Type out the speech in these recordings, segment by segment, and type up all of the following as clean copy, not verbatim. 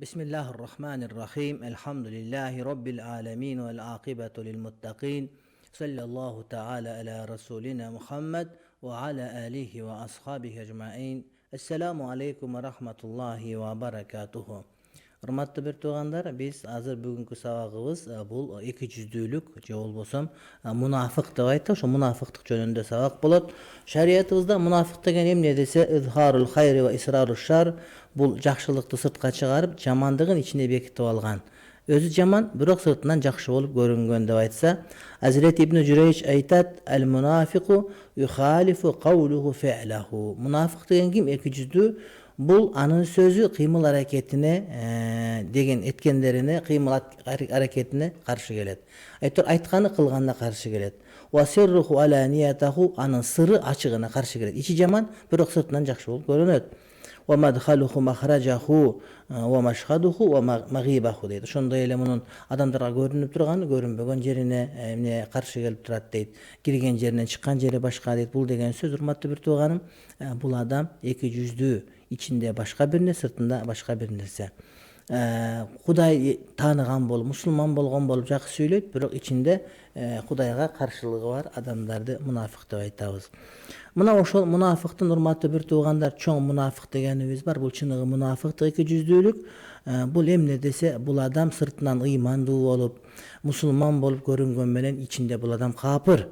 بسم الله الرحمن الرحيم الحمد لله رب العالمين والعاقبة للمتقين صلى الله تعالى على رسولنا محمد وعلى آله وأصحابه أجمعين السلام عليكم ورحمة الله وبركاته. Урматтуу бир туугандар, биз азыр бүгүнкү сабагыбыз бул эки жүздүүлүк же болбосо мунафык деп айтат. Ошо мунафыктык жөнүндө сабак болот. Шариятыбызда мунафык деген эмне десе, изхарул хайри ва исрарул шар, бул жакшылыкты сыртка чыгарып, жамандыгын ичине бекитип алган. Өзү жаман, бирок сыртынан жакшы болуп көрүнгөн деп айтса, Азирет Ибн Журейч айтат: "Ал-мунафику юхалифу каулуху фи'лаху." Мунафык деген ким? Эки жүздүү. Бул анын сөзү кыймыл аракетине деген эткендерине, кыймыл аракетине каршы келет. Айтканы кылганына каршы келет. Ва сирруху аланиятаху, анын сыры ачыгына каршы келет. Ичи жаман, бирок сыртынан жакшы болуп көрүнөт. Ва мадхалуху махраджаху ва машхадуху ва магибаху дейт. Ошондой эле мунун адамдарга көрүнүп турганы, көрүнбөгөн жерине эмне каршы келип турат дейт. Кирген жеринен чыккан жери башка дейт. Бул деген сөз, урматтуу бир тууганым, бул адам эки жүздүү. İçinde başka bir nерсе, sırtında başka bir nерсе. Kuday tanıgan bolup, musulman bolgon bolup jakşı söyleyt, bирок içinde Kudayga karşılığı var. Adamlardı münafık деп айтабыз. Muna ошол münafıktın urmatlı bir tuğandar, çoğun münafık degenimiz var. Bul çınığı münafıktı iki yüzdүүлүк. Bul emne dese, bul adam sırtından iymandуу olup, musulman bolup görüngön menen içinde bul adam kapır.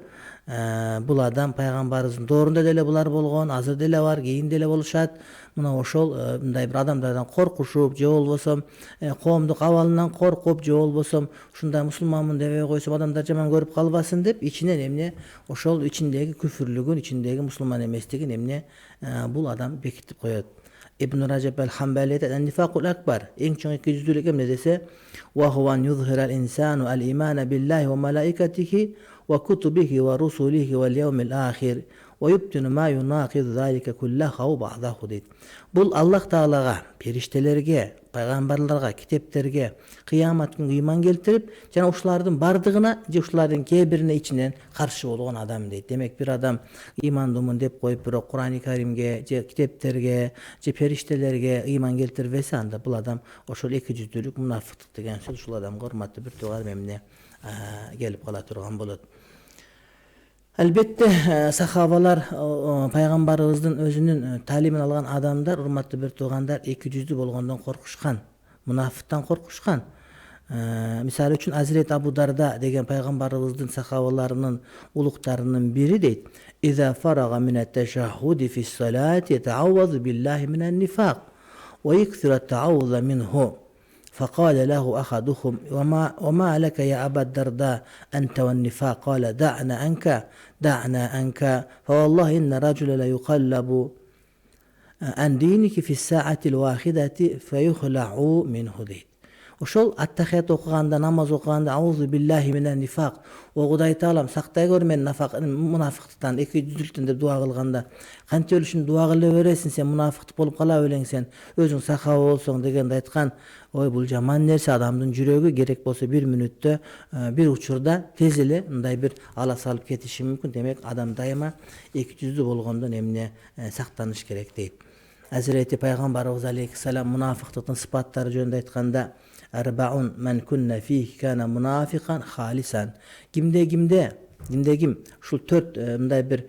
Bul adam paygambarыбыздын доорунда деле булар болгон, азыр деле бар, кийин деле болушат. Мына ошол мындай бир адамдардан коркушуп, же болбосо коомдук абалынан коркуп, же болбосо ушундай мусулманмын дебей койсом адамдар жаман көрүп калбасын деп, ичинен эмне ошол ичиндеги күфүрлүгүн, ичиндеги мусулман эместигин эмне бул адам бекитип коет. İbn Racab el-Hanbali en-nifakul akbar. En çok iki yüzlülük emne dese, ve huven yuzhiral insanu el-imana billahi ve malaikatihi ve kutubihi ve rusulihi vel yevmil ahir ve yubtinu ma yunaqidu zalika kullahu ba'dahu deyt. Bul Allah Taala'ga, periştelerge, paygambarlarga, kiteplerge, kıyamet günü iman keltirip, jana uşulardын bardığına, je uşulardын kebirine içinden karşı bolgon adam deyt. Demek bir adam imandımın dep koyup, bir Kur'an-ı Kerimge, je kiteplerge, je periştelerge iman keltirvese anda bul adam oşol iki yüzdülük münafıklık degen söz uşul adamga urmatlı bir tuğar memne gelip kala turgan bolot. Elbette sahabalar, paygambarыбыздын özünün talimin algan adamlar, urmatlı bir tuğandar iki yüzdü bolgondan korkuşkan, münafıktan korkuşkan. Misal üçün Hazreti Abu Darda degen paygambarыбыздын sahabalarının uluklarının biri deyt. İza faraga minet teşahhudi fis salati yeta'avvazu billahi minen nifaq ve yikthira ta'avvuza minhu. فقال له أحدهم وما لك يا أبا الدرداء أنت والنفاق قال دعنا أنك فوالله إن الرجل ليقلب عن دينك في الساعة الواحدة فيخلع منه deyt. Ошол аттахият окуганда, намаз окуганда аузу биллахи минен нифак, о Кудай Таалам сактай көр мен мунафыктыктан, эки жүздүлүктөн деп дуа кылганда, канча өлүшүн дуа кыла бересиң, сен мунафыктык болуп кала белең сен, өзүң сахаба болсоң дегенде айткан, ой бул жаман нерсе, адамдын жүрөгү керек болсо бир мүнөттө, бир учурда тез эле мындай бир ала салып кетиши мүмкүн. Демек адам дайыма эки жүздүү болгондон эмне сактаныш керек дейт. Hazreti Peygamberimiz Aleyhisselam münafıklıkın sıfatları jönündө aytkanda, Erbaun men kunna fihi kana munafiqan halisan. Kimde kim şul tört mындай bir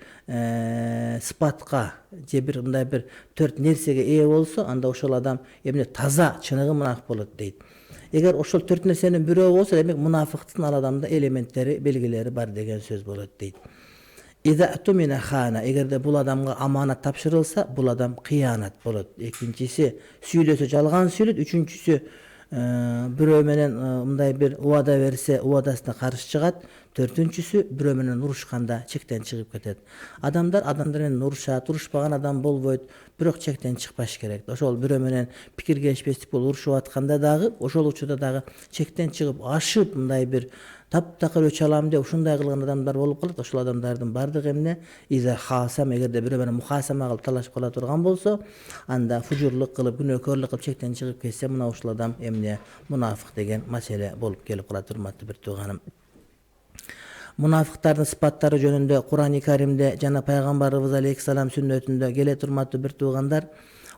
sıfatqa, je bir mындай bir tört nersege ee bolsa, anda oşol adam emne taza, çınıgı münafık bolot deyt. Eger oşol tört nersenin birөө bolsa, demek münafıklıktın al adamda elementleri, belgileri bar degen söz bolot deyt. İza atumina khana, eger de bul adamga amanat tapşırılsa, bul adam kıyanat bolot. İkincisi süylöse jalgan süylöt, üçüncüsü birөө менен мындай bir uwada verse, uwadasına karşı çıgat. Dördüncüsü birөө менен uruşkanda çekten çıkıp ketet. Adamlar menен uruşat, uruşpagan adam bolboyt, bирок çekten çıkbaş gerek. Oşol birөө менен pikir geçpeslik bolup uruşup atkanda dagı, oşol учурда dagı çekten çıkıp aşıp mындай bir taптакыр өч алам деп ушундай кылган адамдар болуп калат. Ошол адамдардын бардыгы эмне? Иза хасам, эгерде бирөө менен мухасама кылып талашып кала турган болсо, анда фужурлук кылып, күнөөкөрлүк кылып чектен чыгып кетсе, мына ушул адам эмне? Мунафык деген маселе болуп келип калат, урматтуу бир тууганым. Münafıkların sıfatları jönündө Kur'an-ı Kerim'de jana Peygamberimiz Aleyhisselam sünnetinde gele turmatlı bir tuğandar.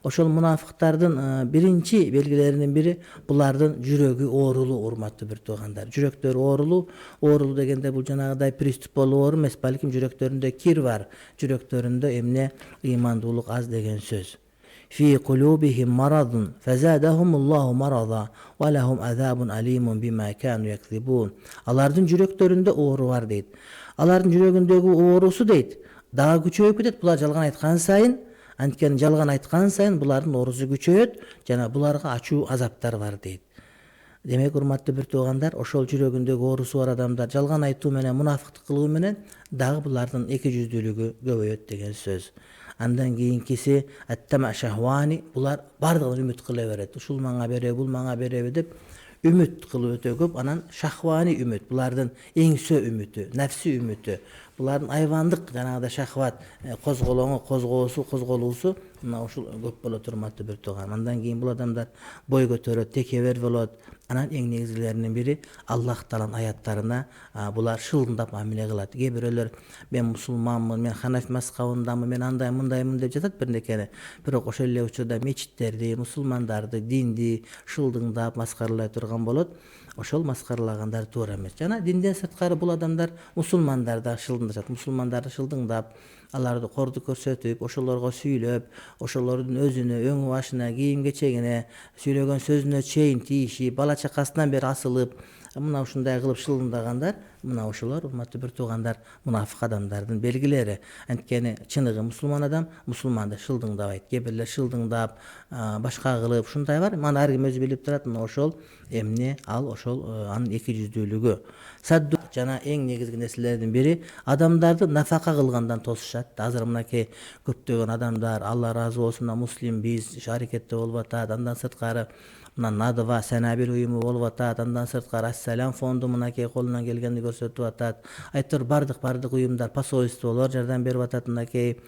Ошол мунафыктардын биринчи белгилеринин бири булардын жүрөгү оорулуу, урматтуу бир туугандар. Жүрөктөрү оорулуу дегенде бул жанагыдай приступ болуу оору эмес, балким жүрөктөрүндө кир бар, жүрөктөрүндө эмне ыймандуулук аз деген сөз. في قلوبهم مرض فزادهم الله مرضا ولهم عذاب أليم بما كانوا يكذبون. Алардын жүрөктөрүндө оору бар дейт. Алардын жүрөгүндөгү оорусу дейт дагы күчөйүп кетет. Булар жалган айткан сайын, анткени жалган айткан сайын булардын оорусу күчөйөт жана буларга ачуу азаптар бар дейт. Демек, урматтуу бир туугандар, ошол жүрөгүндөгү оорусу бар адамдар жалган айтуу менен, мунафыктык кылуу менен дагы булардын эки жүздүүлүгү көбөйөт деген сөз. Андан кийинкиси аттама шахвани, булар бардыгын үмүт кыла берет. Ушул мага береби, бул мага береби деп үмүт кылып өтө көп. Анан шахвани үмүт, булардын эңсө үмүтү, нафси үмүтү, булардын айвандык жанагыда шахват, козголуусу мына ушул көп болот, урматтуу бир тууган. Андан кийин бул адамдар бой көтөрөт, текебер болот. Анан эң негизгилеринин бири Аллах Тааланын аяттарына булар шылдыңдап мамиле кылат. Кээ бирөөлөр мен мусулманмын, мен ханафи мазхабындамын, мен андай мындаймын деп жатат бирнекени. Бирок ошол эле учурда мечиттерди, мусулмандарды, динди шылдыңдап маскаралай турган болот. Ошол маскаралагандар туура эмес. Жана динден сырткары бул адамдар мусулмандарды шылдыңдашат. Мусулмандарды шылдыңдап, аларды корду көрсөтүп, ошолорго сүйлөп, ошолордун өзүнө, өңү башына, кийим кечегине, сүйлөгөн сөзүнө чейин тийишип, бала чакасынан бери асылып, мына ушундай кылып шылдыңдагандар, мына ошолор, урматтуу бир туугандар, мунафык адамдардын белгилери. Анткени чыныгы мусулман адам мусулманды шылдыңдабайт. Кээ бирлер шылдыңдап, башка кылып, ушундай бар. Мана ар ким өзү билип турат. Мына ошол эмне, ал ошол анын эки жүздүүлүгү. Садду жана эң негизги нерселердин бири адамдарды нафака кылгандан тосушат. Азыр мынакей көптөгөн адамдар, Алла ыраазы болсун, муслимбиз аракетте болуп атат. Андан сырткары мына Надва Санабир уюму болуп атат. Андан сырткары Ассалам фонду мынакей колунан келгенди көрсөтүп атат. Айтор бардык уюмдар, посольстволор жардам берип атат. Мынакей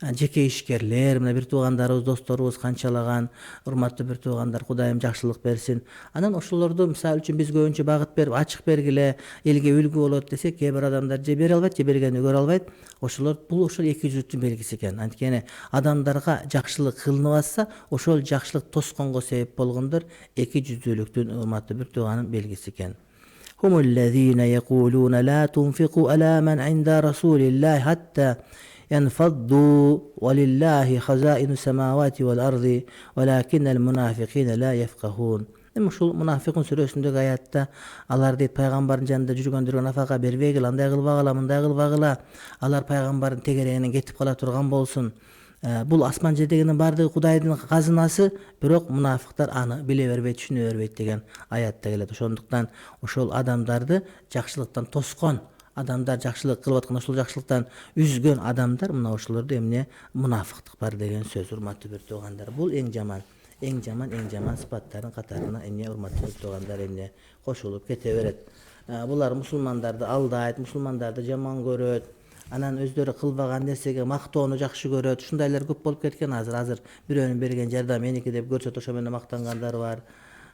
жеке ишкерлер, мына бир туугандарыбыз, досторубуз канчалаган, урматтуу бир туугандар, Кудайым жакшылык берсин. Анан ошолорду мисалы үчүн биз көбүнчө багыт берип, ачык бергиле, элге үлгү болот десек, кээ бир адамдар же бере албайт, же бергенди көрө албайт. Ошолор бул ошол эки жүздүүлүктүн белгиси экен. Анткени адамдарга жакшылык кылынып атса, ошол жакшылык тосконго себеп болгондор эки жүздүүлүктүн, урматтуу бир тууганын белгиси экен. هم الذين يقولون لا تنفقوا على من عند رسول الله حتى ينفضوا ولله خزائن السماوات والأرض ولكن المنافقين لا يفقهون. Ушул мунафикун сүрөсүндөгү аятта алар дейт пайгамбардын жанында жүргөндөргө нафака бербегиле, андай кылбагыла, мындай кылбагыла. Алар пайгамбардын тегерегинен кетип кала турган болсун. Бул асман жердегинин баардыгы Кудайдын казынасы, бирок мунафиктар аны биле бербейт, түшүнө бербейт деген аятта келет. Ошондуктан ошол адамдарды жакшылыктан тоскон адамдар, жакшылык кылып аткан, ошол жакшылыктан үзгөн адамдар, мына ошолордо эмне мунафыктык бар деген сөз, урматтуу бир туугандар. Бул эң жаман сыпаттардын катарына эмне, урматтуу бир туугандар, эмне кошулуп кете берет. Булар мусулмандарды алдайт, мусулмандарды жаман көрөт. Анан өздөрү кылбаган нерсеге мактоону жакшы көрөт. Ушундайлар көп болуп кеткен азыр бирөөнүн берген жардам меники деп көрсөт, ошо менен мактангандар бар.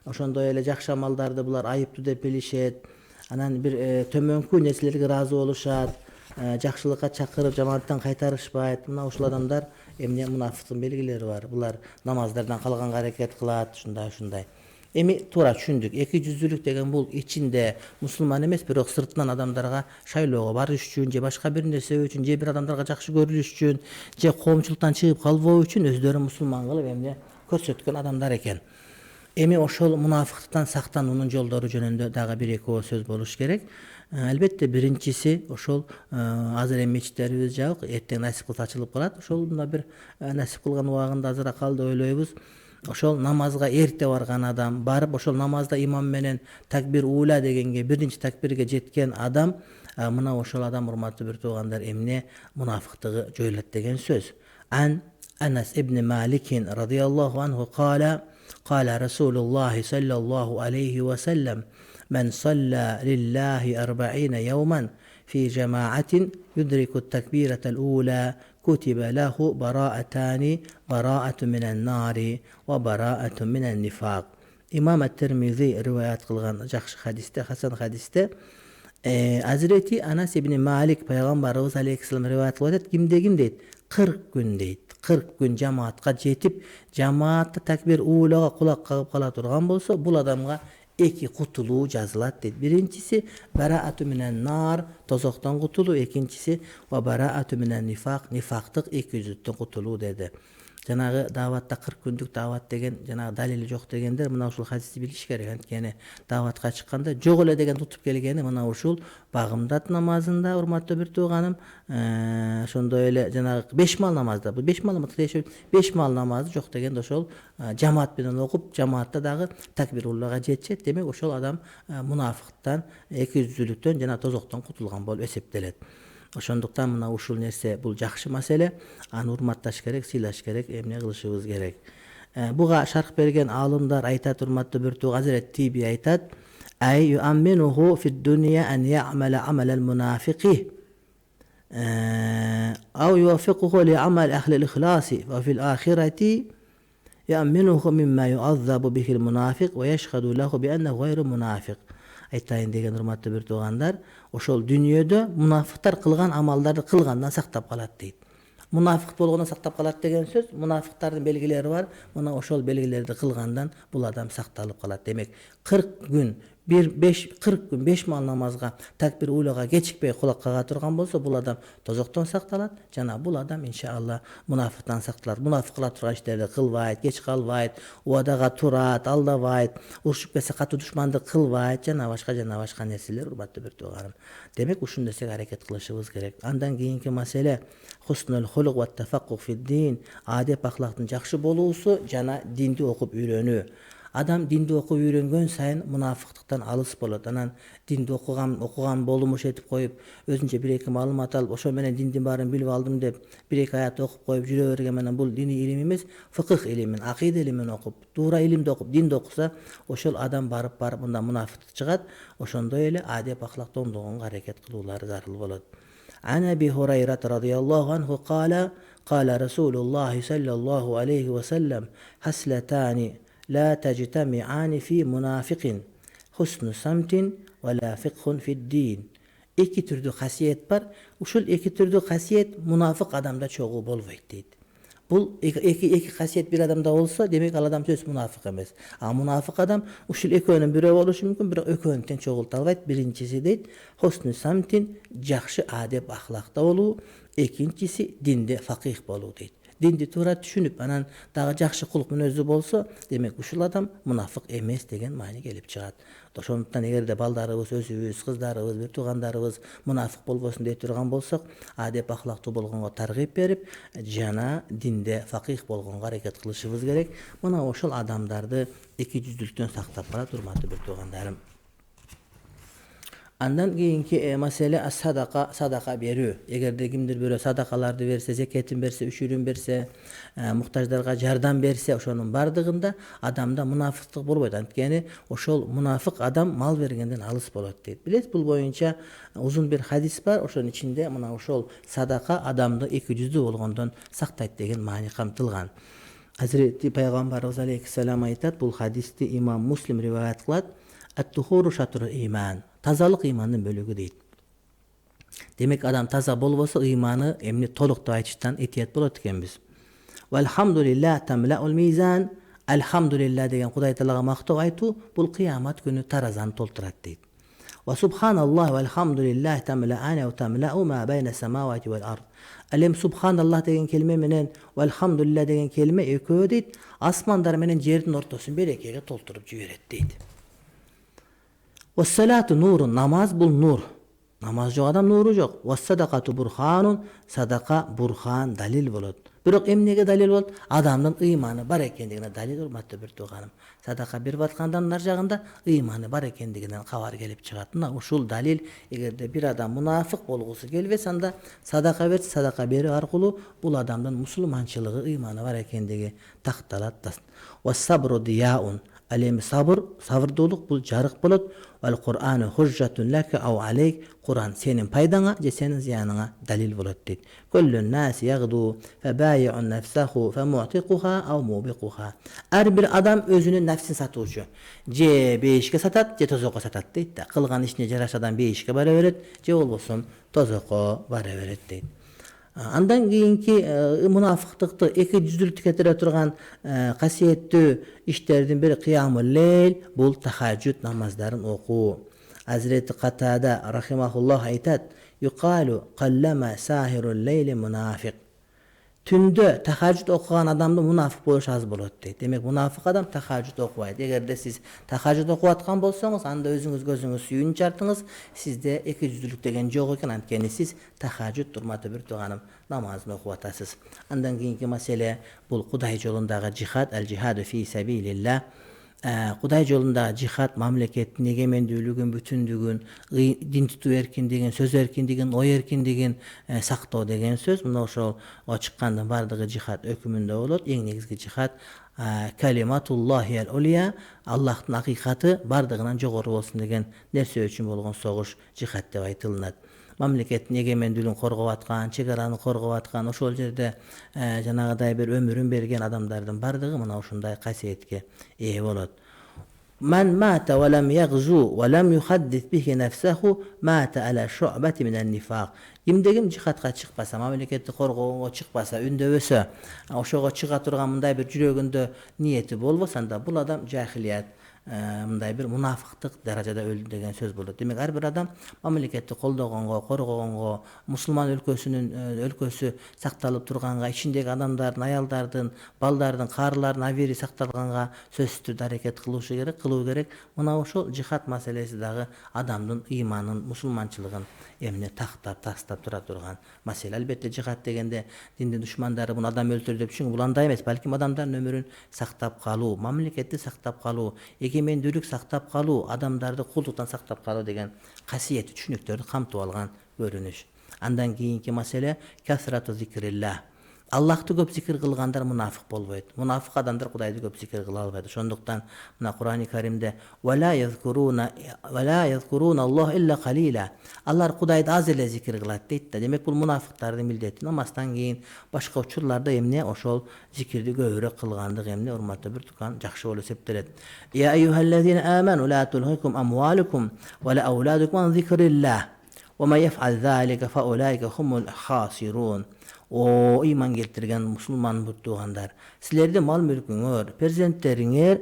Ошондой эле жакшы амалдарды булар айыптуу деп билишет. Анан бир төмөнкү нерселерге ыраазы болушат, жакшылыкка чакырып жамааттан кайтарышпайт. Мына ушул адамдар эмне мунафыктын белгилери бар. Булар намаздардан калганга аракет кылат, ушундай. Эми туура түшүндүк. Эки жүздүүлүк деген бул ичинде мусулман эмес, бирок сыртынан адамдарга шайлоого барыш үчүн, же башка бир нерсе үчүн, же бир адамдарга жакшы көрүлүш үчүн, же коомчулуктан чыгып калбоо үчүн өздөрүн мусулман кылып эмне көрсөткөн адамдар экен. Эми ошол мунафыктыктан сактануунун жолдору жөнүндө дагы бир эки сөз болуш керек. Албетте биринчиси ошол азыр эми мечиттерибиз жабык, эртең насип кылса ачылып калат. Ошол мына бир насип кылган убагында азыраак калды ойлойбуз. Ошол намазга эрте барган адам, барып ошол намазда имам менен такбир ула дегенге, биринчи такбирге жеткен адам, мына ошол адам, урматтуу бир туугандар, эмне мунафыктыгы жоюлат деген сөз. Анас ибн Маликин радиаллаху анху قال رسول الله صلى الله عليه وسلم من صلى لله 40 يوما في جماعة يدرك التكبيرة الأولى كتب له براءتان براءة من النار وبراءة من النفاق. İmam et-Tirmizi rivayet kılgan жақшы hadiste, Hasan hadiste Hazreti Anas ibn Malik Peygamberimiz Aleyhisselam rivayet kılıyor. Kimde deyit? 40 gün deyit. 40 gün jamaatка жетип, жамаатта такбир уулага кулак кагып кала турган болсо, бул адамга 2 кутулуу жазылат дейт. Биринчиси бараату минен нар, тозоктон кутулуу, экинчиси ва бараату минен нифак, нифактык 200-төн кутулуу деди. Жанагы даватта 40 күндүк дават деген жанагы далили жок дегендер мына ушул хадисти билиш керек. Анткени даватка чыкканда жок эле деген тутуп келгени мына ушул багымдат намазында, урматтуу бир тууганым, ошондой эле жанагы 5 мал намазда, бул 5 мал намаз дешет, 5 мал намазы жок дегенде ошол жамаат менен окуп, жамаатта дагы такбируллага жетишет. Демек ошол адам мунафыктан, 200-лүктөн жана тозоктон кутулган болуп эсептелет. Ошондуктан мына ушул нерсе бул жакшы маселе, аны урматташ керек, сыйлаш керек, эмне кылышыбыз керек. Буга шарх берген алымдар айтат, урматтуу бир тууга Азирет Тиби айтат: "Ай юамминуху фид дунья ан я'мала амалал мунафиqi ау юваффикуху ли амал ахли al-ikhlasi ва фил ахирати юамминуху мимма ю'аззабу бихил мунафиq ва яшхаду лаху би аннаху гайру мунафиq." Айтайын деген урматтуу бир туугандар, ошол дүйнөдө мунафыктар кылган амалдарды кылгандан сактап калат дейт. Мунафык болгондон сактап калат деген сөз, мунафыктардын белгилери бар. Мына ошол белгилерди кылгандан бул адам сакталып калат. Демек 40 күн 40 күн 5 мал намазга такбир уйлага кечикпей кулак кага турган болсо, бул адам тозоктон сакталат жана бул адам иншалла мунафыктан сакталат. Мунафык кыла турган иштерди кылбайт, кеч калбайт, убадага турат, алдабайт, урушуп кетсе катуу душмандык кылбайт жана башка нерселер, урматтуу бир тууганым. Демек ушул нерсеге аракет кылышыбыз керек. Андан кийинки маселе хуснул хулук ва тафаккух фид-дин, адеп ахлактын жакшы болуусу жана динди окуп үйрөнүү. Адам динди окуп үйрөнгөн сайын мунафыктыктан алыс болот. Анан динди окуган болумуш этип коюп, өзүнчө бир-эки маалымат алып, ошо менен диндин баарын билип алдым деп, бир-эки аят окуп коюп жүрө берген менен бул диний илим эмес, фыкых илимин, акыйда илимин окуп, туура илимди окуп, динди окуса, ошол адам барып мында мунафыктык чыгат. Ошондой эле адеп ахлакты оңдогонго аракет кылуулары зарыл болот. Ан Аби Хурайра радhiyallahu anhu qala Rasulullah sallallahu alayhi wa sallam haslatani la tajtami'ani fi munafiqin husnu samtin ve la fiqhun fid-din. İki türlü hasiyet var. Uşul iki türlü hasiyet münafık adamda çoğu bolbayt deydi. Bul iki hasiyet bir adamda olsa demek al adam söz münafık emes. Ama münafık adam uşul ekönün biri oluşu mümkün, bir ekönten çoğultalbayt. Birincisi deydi husnu samtin, jakşı adep ahlakta olu. İkincisi dinde fakih bolu deydi. Dindi tuura düşünüp anan dagı jakşı kuluk münözü bolsa, demek uşul adam münafık emes degen maani gelip çıgat. Ошондуктан эгерде балдарыбыз, өзүбүз, кыздарыбыз, бир туугандарыбыз мунафык болбосун деп турган болсок, адеп ахлактуу болгонго таргип берип, жана динде факих болгонго аракет кылышыбыз керек. Мына ошол адамдарды 200-лүктөн сактап калат, урматтуу бир туугандарым. Andan keyinki mesele sadaka berүү. Egerde kimdir böyle sadakalardı verse, zeketin berse, üşürün berse, muhtaçlarga jardam berse, oşonun bardığında adamda münafıklık bolboyt. Antkeni oşol münafık adam mal vergenden alыс bolot deyt. Bilet bul boyunca uzun bir hadis var. Oşonun içinde mına oşol sadaka adamdı 200'lü bolgondan saktayt degen maani kamtılgan. Hazreti Peygamberimiz Aleyhisselam aytat, bul hadisti İmam Muslim rivayet kılat. At-tuhuru şatrul iman. Tazalık imanın bölügü deyit. Demek adam taza bolbosa imanı emni toluk da aytıştan etiyat bolot eken biz. Velhamdülillah tamla'ul mizan. Elhamdülillah degen Hudaý Taalaga maktoo aytu, bul kıyamat günü tarazan tolturat deyit. Ve subhanallah velhamdülillah tamla'ane ve tamla'u ma bayna semavati vel ard. Alem subhanallah degen kelime menen velhamdülillah degen kelime ekö deyit. Asmandar menen jerdin ortosun berekeyle tolturup jiberet deyit. Vessalatu nurun, namaz bul nur. Namaz yok adam nuru yok. Vessadakatu burhanun, sadaka burhan dalil bolot. Birok emnege dalil bolot? Adamın imanı bar ekendigine dalil urmatty bir tuğanım. Sadaka bir batkandan narjagında imanı bar ekendiginden kabar gelip çıgatına. Uşul dalil, egerde bir adam münafık bolgusu gelbes anda sadaka verse, sadaka beri arqulu bul adamdan musulmançılığı imanı bar ekendigi taktalat. Vessabru diyaun. Alem sabırdoluk bul jarık bolot. Vel Kur'anu hujjatun leke av aleyk. Kur'an senin paydana, senin ziyanına dalil bolot deyt. Kullun nasi yagdu febayi'un nefsahu femu'tiquha av mubiquha. Her bir adam özünün nefsini satuvçu. Je beşike satat, je tozoqa satat deyt. Kılgan işine jaraşadan beşike bara veret, je olbosun tozoqa bara veret deyt. Андан кийинки мунафыктыкты эки жүздүүлүктү кетире турган касиеттүү иштердин бири кыямул лейл, бул тахажжуд намаздарын окуу. Азирети Катада рахимахуллах айтат: "Юкалу қаллама сахирул лейли мунафиq." Түндө тахажжуд окуган адамды мунафык болуш аз болот дейт. Демек мунафык адам тахажжуд окубайт. Эгерде сиз тахажжуд окуп аткан болсоңуз, анда өзүңүз көзүңүз сүйүүнү чартыңыз. Сизде эки жүздүүлүк деген жок экен, анткени сиз тахажжуд, урматтуу бир тууганым, намазын окуп атасыз. Андан кийинки маселе бул Кудай жолундагы жихад, ал жихаду фи сабилилlah. Кудай жолундагы жихад мамлекеттин эгемендүүлүгүн, бүтүндүгүн, дин тутуу эркиндигин, сөз эркиндигин, ой эркиндигин сактоо деген сөз. Мына ошол чыккандын бардыгы жихад өкүмүндө болот. Эң негизги жихад калиматуллахи ал-улия, Аллахтын акыйкаты бардыгынан жогору болсун деген нерсе үчүн болгон согуш жихад деп айтылынат. Мамлекеттин эгемендүүлүгүн коргоп аткан, чек араны коргоп аткан, ошол жерде жанагыдай бир өмүрүн берген адамдардын бардыгы мына ушундай касиетке ээ болот. Man mata wa lam yaghzu wa lam yuhaddith bihi nafsahu mata ala shu'bati min an-nifaq. Кимдегим жихадка чыкпаса, мамлекетти коргоого чыкпаса, үндөбөсө, ошого чыга турган мындай бир жүрөгүндө ниети болбосо, анда бул адам жахилият, мындай бир мунафыктык даражада өлдү деген сөз болот. Демек ар бир адам мамлекетти колдогонго, коргогонго, мусулман өлкөсү сакталып турганга, ичиндеги адамдардын, аялдардын, балдардын, карылардын абийири сакталганга сөзсүз түрдө аракет кылуу керек. Мына ошол жихад маселеси дагы адамдын ыйманын, мусулманчылыгын эмне тастап тура турган маселе. Албетте жихад дегенде диндин душмандары буну адам өлтүр деп түшүнгөн, бул андай эмес, балким адамдардын өмүрүн сактап калуу, мамлекетти сактап калуу, эгемендүүлүк сактап калуу, адамдарды кулдуктан сактап калуу деген касиет түшүнүктөрдү камтып алган көрүнүш. Андан кийинки маселе касрату зикрилlah. Аллахты көп зикир кылгандар мунафык болбойт. Мунафык адамдар Кудайды көп зикир кыла албайт. Ошондуктан мына Кур'ани Каримде вала yazkuruna Аллах илля қалила. Алар Кудайды аз эле зикир кылат дейт да. Демек бул мунафыктардын милдети. Намаздан кийин башка учурларда эмне ошол зикирди көбүрөөк кылгандык эмне урматтуу бир тукан жакшы болуп эсептелет. Я ayyuhallazina amanu la tulhikum amwalukum wa la auladukum an zikrillah. Wa man yaf'al zalika fa ulaika humul khasirun. О ыйман келтирген мусулман туугандар, силерди мал мүлкүңөр, перзенттериңер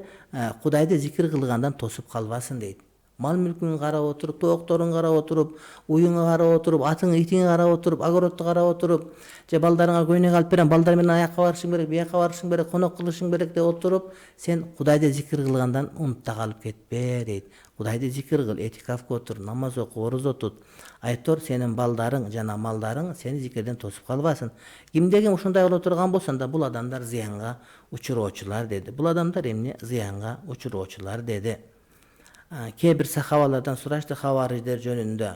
Кудайды зикир кылгандан тосуп калбасын дейт. Мал мүлкүңү карап отуруп, тоокторуңду карап отуруп, уюңду карап отуруп, атыңды итиңди карап отуруп, огородду карап отуруп, же балдарыңа көйнөк алып берем, балдар менен аякка барышың керек, бияка барышың керек, конок кылышың керек деп отуруп, сен Кудайды зикир кылгандан унутта калып кетпе дейт. Кудайды зикир кыл, этикафка отур, намаз оку, орозо тут. Айтор сенин балдарың жана малдарың сени зикирден тосуп калбасын. Кимдеги ушундай боло турган болсо, анда бул адамдар зыянга учуроочулар деди. Бул адамдар эмне зыянга учуроочулар деди. Кээ бир сахабалардан сурашты хавариждер жөнүндө.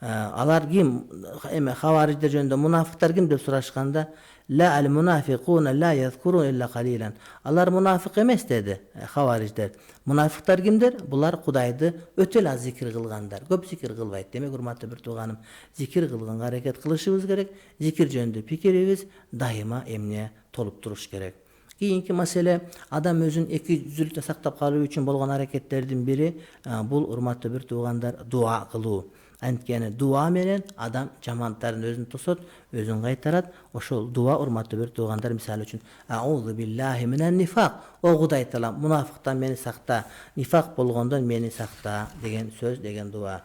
Алар ким? Хавариждер жөнүндө мунафыктар ким деп сурашканда, ла ал мунафикуна ла yazkurun illa qalilan. Алар мунафык эмес деди хавариждер. Мунафыктар кимдер? Булар Кудайды өтө аз зикир кылгандар, көп зикир кылбайт. Демек урматтуу бир тууганым, зикир кылганга аракет кылышыбыз керек. Зикир жөнүндө пикирибиз дайыма эмне толуп туруш керек. Кийинки маселе адам өзүн эки жүздүүлүктө сактап калуу үчүн болгон аракеттердин бири бул урматтуу бир туугандар дуа кылуу. Анткени дуа менен адам жамандардын өзүн тосот, өзүн кайтарат. Ошол дуа урматтуу бир туугандар, мисалы үчүн аузу биллахи минан нифак. О Кудай таала, мунафыктан мени сакта, нифак болгондон мени сакта деген сөз, деген дуа.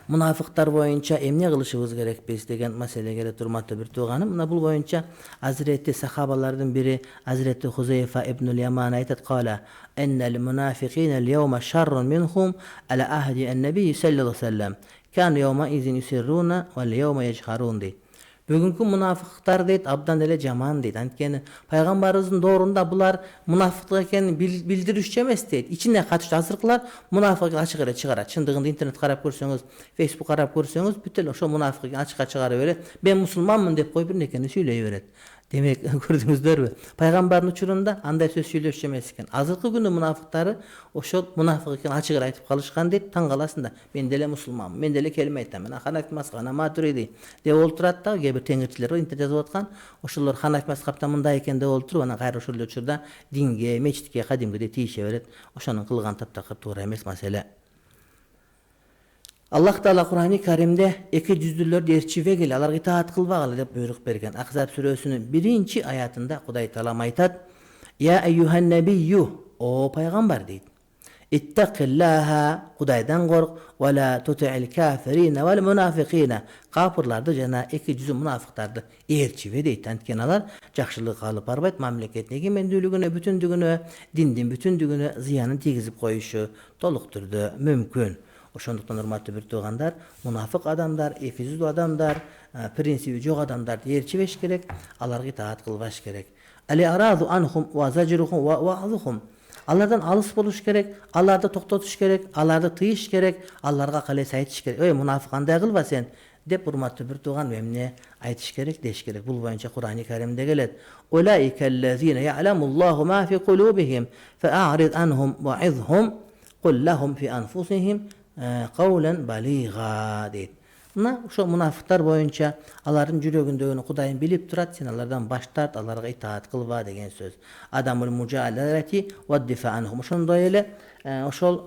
Мунафыктар боюнча эмне кылышыбыз керек биз деген маселеге урматтуу бир тууганым. Мына бул боюнча Азирети сахабалардын бири Азирети Хузайфа ибнул Яман айтат: "Кала эннал мунафикина ал-йаума шаррун минхум аля ахди ан-наби саллаллаху алейхи ва саллям. Кан йаума изин юсирруна вал йаума яжхарун." дейт. Бүгүнкү мунафыктар дейт абдан эле жаман дейт. Анткени пайгамбарыбыздын доорунда булар мунафыктык экенин билдирүүчү эмес дейт. Ичине катышчу азыркылар мунафык ачык эле чыгарат. Чындыгында интернет карап көрсөңүз, Facebook карап көрсөңүз, бүт эле ошо мунафык ачыкка чыгарып берет. Мен мусулманмын деп коюп бир нерсени сүйлөй берет. Демек көрдүңүздөрбү? Пайгамбардын учурунда андай сөз сүйлөшчү эмес экен. Азыркы күнү мунафыктары ошол мунафык экенин ачык эле айтып калышкан дейт. Таң каласың да, мен деле мусулманмын, мен деле келме айтам, мен Ханафи мазхабына матуриди деп олтурат да, кээ бир теңирчилер бар, интернет жазып аткан. Ошолор Ханафи мазхабта мындай экен деп олтуруп, анан кайра ошол учурда динге, мечитке кадимгидей тийише берет. Ошонун кылганы таптакыр туура эмес маселе. Allah Taala Kur'an-ı Kerim'de iki cüzdüler derçive gel, alarga itaat kılbagalı dep buyruk bergen. Ahzab surasının 1. ayatında Hudaý Taala aytat: "Ya eyyuhan nebiyyü, o peygamber deydi. İttaqillaha, Hudaýdan gork, ve la tuti'il kafirine vel munafiqine." Kafirlardy jana iki cüzü münafıklardy erçive deydi. Antkenalar jakşylyk alyp barbayt, mamleketine egemmendүүлügüne, bütündügüne, dindin bütündügüne ziyanyn tegizip koýuşy toluk türde mümkün. Oşonduktan hormatly bir tugandar, munafık adamlar, efizud adamlar, prinsibi jok adamlar erçiveş gerek, alarga itaat kılbaş gerek. Ali aradu anhum ve zacruhum ve wa'zuhum. Allardan alys boluş gerek, allarda toktatuş gerek, allarda tyýyş gerek, allarga kale saýtyş gerek. Ey munafık андай kılba sen dep hormatly bir tugan memne aýtyş gerek, deş gerek. Bul boýunça Kur'an-ı Kerimde gelet. Ulaikellezine ya'lamullahu ma fi kulubihim fa'rid anhum wa'izhum qul lahum fi anfusihim kavlen baliga deydi. Buna şu münafıklar boyunca aların yüreğindögünü Hudaýym bilip turat, sen alardan baş tart, alarga itaat kılba degen söz. Adamul mucadeleti ve difa anhum. Şondoy ele oşol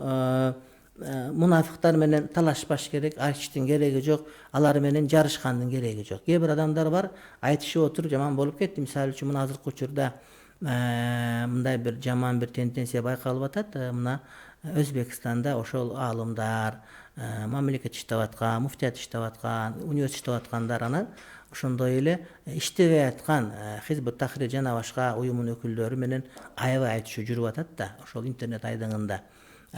münafıklar menen talaşbaş gerek, aýtyşdyň geregi jok, alar menen jarışkandyň geregi jok. Gebir adamlar var, aýtyşyp oturup jaman bolup ketdi. Misal üçin muna hazırky учурda mындай bir jaman bir tendensiýa baýkalyp atat. Muna Özbekistanda oşol alımlar, mamleket işlep atkan, muftiyat işlep atkan, üniversite işlep atkanlar ana ошондой эле иштебей аткан Hizbut Tahrir жана башка уюмун өкүлдөрү менен аябай айтышуу жүрүп атат да ошол интернет айдыңында.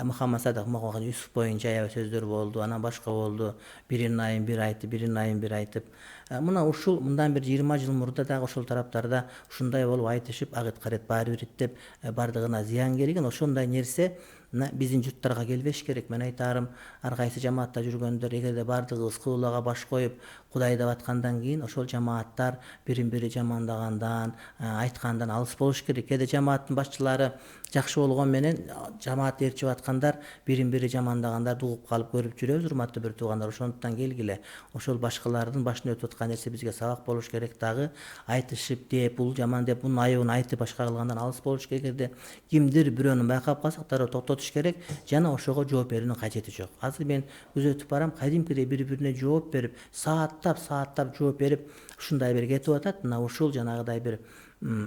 Muhammed Sadık Muhammed Yusuf boyunca aябай сөздөр болду, анан башка болду. Birinin ayın bir aytып, birinin ayın bir aytып. Мына ушул мындан bir 20 жыл мурда дагы ошол тараптарда ушундай болуп айтышып, агыт карет баары бир деп бардыгына зыян келген. Ошондой нерсе биздин журттарга келбеш керек. Мен айтарым, ар кайсы жамаатта жүргөндөр эгерде бардыгыбыз кыблага баш коюп Кудай деп аткандан кийин ошол жамааттар бирин-бири жамандагандан, айткандан алыс болуш керек. Кээде жамааттын башчылары жакшы болгон менен жамаат ээрчип аткандар бирин-бири жамандагандар дугуп калып көрүп жүрөбүз, урматтуу бир туугандар. Ошондуктан келгиле, ошол башкалардын башына өтүп аткан нерсе бизге сабак болуш керек. Дагы айтышып деп, бул жаман деп, бунун айыбын айтып башка кылгандан алыс болуш керек. Эгерде кимдир бирөөнү байкап калсак, дароо токтотуш керек жана ошого жооп берүүнүн кажети жок. Азыр мен күзөтүп барам, кадимкидей бири-бирине жооп берип, сааттап жооп берип, ушундай бир кетип атат. Мына ушул жанагыдай бир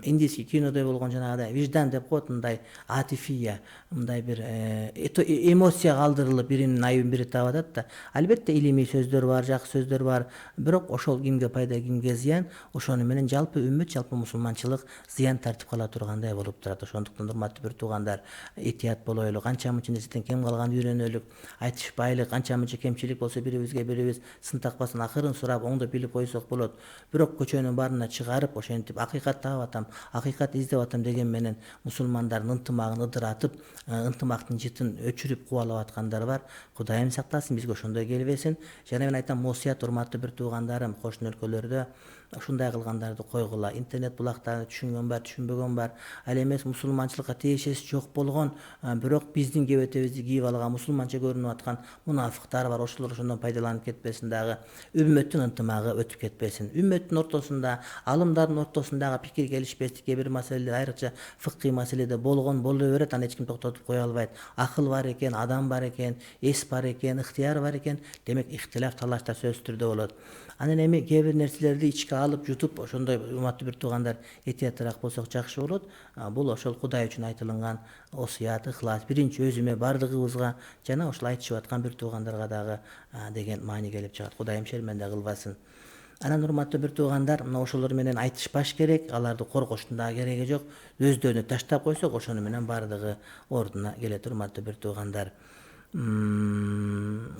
индийский кинодой болгон жанагыдай виждан деп коет, мындай атифия, мындай бир эмоция калдырылып биринин айыбын бири таап атат да. Албетте илимий сөздөр бар, жакшы сөздөр бар, бирок ошол кимге пайда, кимге зыян, ошону менен жалпы үммөт, жалпы мусулманчылык зыян тартип кала тургандай болуп турат. Ошондуктан урматтуу бир туугандар, этият болойлу, канча мынча нерседен кем калганды үйрөнөлүк, айтышпайлык, канча мынча кемчилик болсо бирибизге бирибиз сын такпасын акырын сурап, оңдоп билип койсок болот. Бирок көчөнүн баарына чыгарып, ошентип акыйкат таап атам, акыйкат издеп атам деген менен мусулмандардын ынтымагын ыдыратып, ынтымактын жытын өчүрүп кубалап аткандар бар. Кудайым сактасын, бизге ошондой келбесин. Жана мен айтам, мосият урматтуу бир туугандарым, кошуна өлкөлөрдө ушундай кылгандарды койгула. Интернет булактарын түшүнгөн бар, түшүнбөгөн бар. Ал эмес мусулманчылыкка тиешеси жок болгон, бирок биздин кебетебизди кийип алган, мусулманча көрүнүп аткан мунафыктар бар. Ошолор ошондон пайдаланып кетпесин, дагы үммөттүн ынтымагы өтүп кетпесин. Үммөттүн ортосунда, алымдардын ортосундагы пикир келишпестикке бир маселелер, айрыкча фыкый маселеде болгон боло берет, аны эч ким токтотуп кое албайт. Акыл бар экен, адам бар экен, эс бар экен, ыктыяр бар экен, демек ихтилаф талашта сөзсүз түрдө болот. Анан эми кээ бир нерселерди ичке алып жутуп, ошондой урматтуу бир туугандар этияттыраак болсок жакшы болот. Бул ошол Кудай үчүн айтылган осуят, ыхлас, биринчи өзүмө, бардыгыбызга жана ошол айтышып аткан бир туугандарга дагы деген маани келип чыгат. Кудайым шерменде кылбасын. Анан урматтуу бир туугандар, мына ошолор менен айтышпаш керек, аларды коргоштун дагы кереги жок. Өздөрүнө таштап койсок, ошону менен бардыгы ордуна келет. Урматтуу бир туугандар,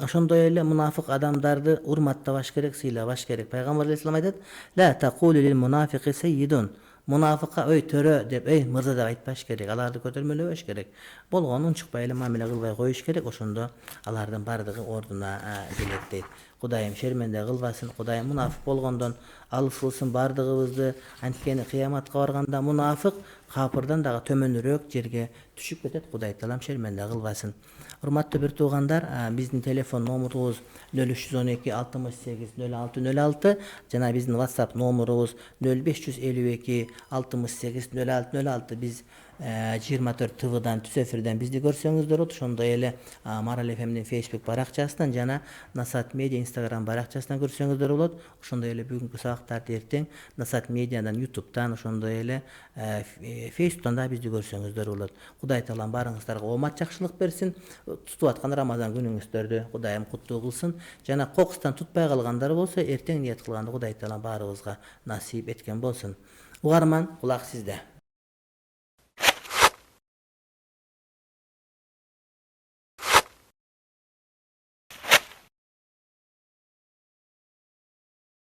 ошондой эле мунафык адамдарды урматтабаш керек, сыйлабаш керек. Пайгамбар алейхиссалам айтат: "Ла тaqulu lil munafiqi sayyidun." Мунафыкка ой төрө деп, эй мырза деп айтпаш керек. Аларды көтөрмөлөбөш керек. Болгон унчукпай эле мамиле кылбай коюш керек. Ошондо алардын бардыгы ордуна келет дейт. Кудайым шерменде кылбасын. Кудайым мунафык болгондон алыс кылсын бардыгыбызды. Анткени кыяматка барганда мунафык капырдан дагы төмөнүрөөк жерге түшүп кетет. Кудай таалам шерменде кылбасын. Урматтуу бир туугандар, биздин телефон номерубуз 0312 68 06 06, жана биздин WhatsApp номерубуз 0552 68 06 06. Биз 24 tv'dan түз эфирден бизди көрсөңүздөр болот. Ошондой эле Марал ФМ'дин Facebook баракчасынан жана Насаат Медиа Instagram баракчасынан көрсөңүздөр болот. Ошондой эле бүгүнкү сабактарды эртең Насаат Медиадан, YouTube'дан, ошондой эле Facebook'tan да бизди көрсөңүздөр болот. Кудай таалам баарыңыздарга оомат, жакшылык берсин. Тутуп аткан Рамазан күнүңүздөрдү Кудайым куттуу кылсын. Жана кокустан тутпай калгандар болсо, эртең ниет кылганды Кудай таалам баарыбызга насип эткен болсун. Угарман, кулак сизде.